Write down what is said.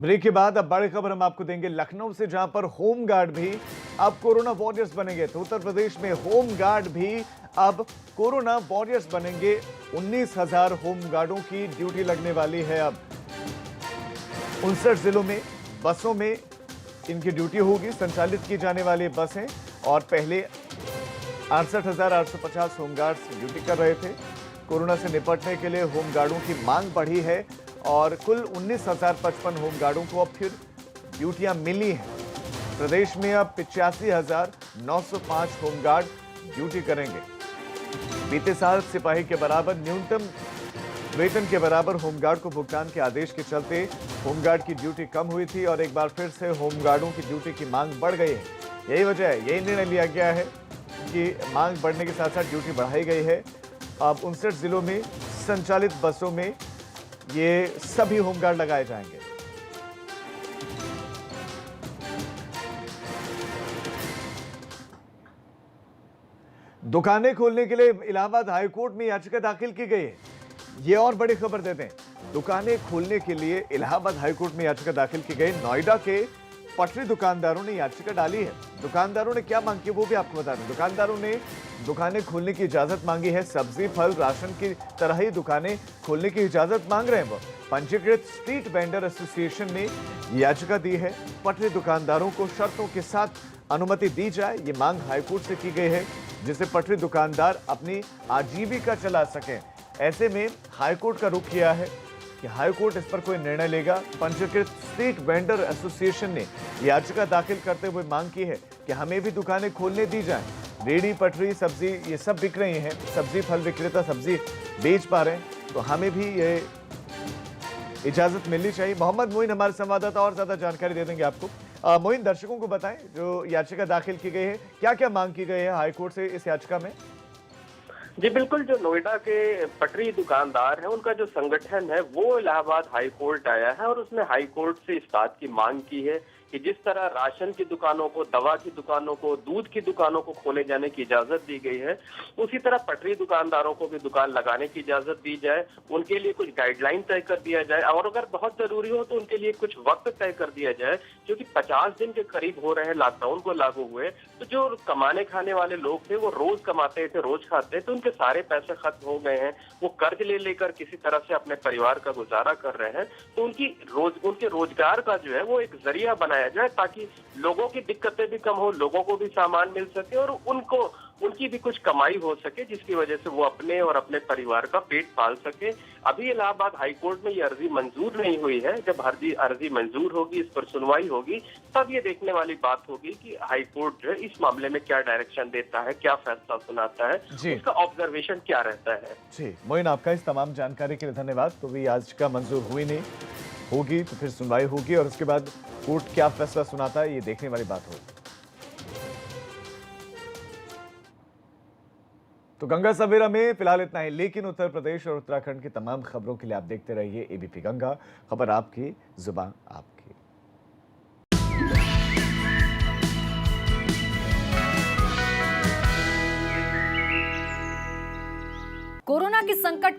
Break के बाद अब बड़ी खबर हम आपको देंगे लखनऊ से, जहां पर होम गार्ड भी अब कोरोना वॉरियर्स बनेंगे। तो उत्तर प्रदेश में होम गार्ड भी अब कोरोना वॉरियर्स बनेंगे। 19,000 होम गार्डों की ड्यूटी लगने वाली है। अब 59 जिलों में बसों में इनकी ड्यूटी होगी। संचालित की जाने वाली बसें, और पहले 68,850 होमगार्ड्स ड्यूटी कर रहे थे। कोरोना से निपटने के लिए होमगार्डों की मांग बढ़ी है और कुल 19,055 होमगार्डों को अब फिर ड्यूटियां मिली हैं। प्रदेश में अब 85,905 होमगार्ड ड्यूटी करेंगे। बीते साल सिपाही के बराबर न्यूनतम वेतन के बराबर होमगार्ड को भुगतान के आदेश के चलते होमगार्ड की ड्यूटी कम हुई थी और एक बार फिर से होमगार्डों की ड्यूटी की मांग बढ़ गई है। यही वजह है, यही निर्णय लिया गया है कि मांग बढ़ने के साथ साथ ड्यूटी बढ़ाई गई है। अब 59 जिलों में संचालित बसों में ये सभी होमगार्ड लगाए जाएंगे। दुकानें खोलने के लिए इलाहाबाद हाईकोर्ट में याचिका दाखिल की गई है। ये और बड़ी खबर देते हैं, दुकानें खोलने के लिए इलाहाबाद हाईकोर्ट में याचिका दाखिल की गई। नोएडा के पटरी दुकानदारों ने याचिका डाली है। दुकानदारों ने क्या मांग की वो भी आपको बता दें। दुकानदारों ने दुकानें खोलने की इजाजत मांगी है। सब्जी, फल, राशन की तरह ही दुकानें खोलने की इजाजत मांग रहे हैं वो। पंजीकृत स्ट्रीट वेंडर एसोसिएशन ने याचिका दी है। पटरी दुकानदारों को शर्तों के साथ अनुमति दी जाए, ये मांग हाईकोर्ट से की गई है, जिससे पटरी दुकानदार अपनी आजीविका चला सकें। ऐसे में हाईकोर्ट का रुख किया है कि हाईकोर्ट इस पर कोई निर्णय लेगा। पंजीकृत स्ट्रीट वेंडर एसोसिएशन ने याचिका दाखिल करते हुए मांग की है कि हमें भी दुकानें खोलने दी जाएं। रेडी, पटरी, सब्जी ये सब बिक रही हैं। सब्जी, फल विक्रेता सब्जी बेच पा रहे हैं, तो हमें भी ये इजाजत मिलनी चाहिए। मोहम्मद मोइन हमारे संवाददाता और ज्यादा जानकारी दे देंगे आपको। मोइन, दर्शकों को बताएं, जो याचिका दाखिल की गई है, क्या क्या मांग की गई है हाईकोर्ट से इस याचिका में? जी बिल्कुल, जो नोएडा के पटरी दुकानदार हैं उनका जो संगठन है वो इलाहाबाद हाई कोर्ट आया है और उसने हाई कोर्ट से इस बात की मांग की है कि जिस तरह राशन की दुकानों को, दवा की दुकानों को, दूध की दुकानों को खोले जाने की इजाजत दी गई है, उसी तरह पटरी दुकानदारों को भी दुकान लगाने की इजाजत दी जाए। उनके लिए कुछ गाइडलाइन तय कर दिया जाए और अगर बहुत जरूरी हो तो उनके लिए कुछ वक्त तय कर दिया जाए, क्योंकि 50 दिन के करीब हो रहे हैं लॉकडाउन को लागू हुए। तो जो कमाने खाने वाले लोग थे वो रोज कमाते थे, रोज खाते थे, उनके सारे पैसे खत्म हो गए हैं। वो कर्ज ले लेकर किसी तरह से अपने परिवार का गुजारा कर रहे हैं। तो उनके रोजगार का जो है वो एक जरिया बनाया जाए ताकि लोगों की दिक्कतें भी कम हो, लोगों को भी सामान मिल सके और उनकी भी कुछ कमाई हो सके, जिसकी वजह से वो अपने और अपने परिवार का पेट पाल सके। अभी इलाहाबाद हाईकोर्ट में ये अर्जी मंजूर नहीं हुई है। जब अर्जी मंजूर होगी, इस पर सुनवाई होगी, तब ये देखने वाली बात होगी कि हाईकोर्ट जो है इस मामले में क्या डायरेक्शन देता है, क्या फैसला सुनाता है, उसका ऑब्जर्वेशन क्या रहता है। जी मोइन, आपका इस तमाम जानकारी के लिए धन्यवाद। तो भी आज का मंजूर हुई नहीं होगी तो फिर सुनवाई होगी और उसके बाद कोर्ट क्या फैसला सुनाता है, ये देखने वाली बात होगी। तो गंगा सवेरा में फिलहाल इतना ही, लेकिन उत्तर प्रदेश और उत्तराखंड की तमाम खबरों के लिए आप देखते रहिए एबीपी गंगा। खबर आपकी, जुबान आपकी। कोरोना के संकट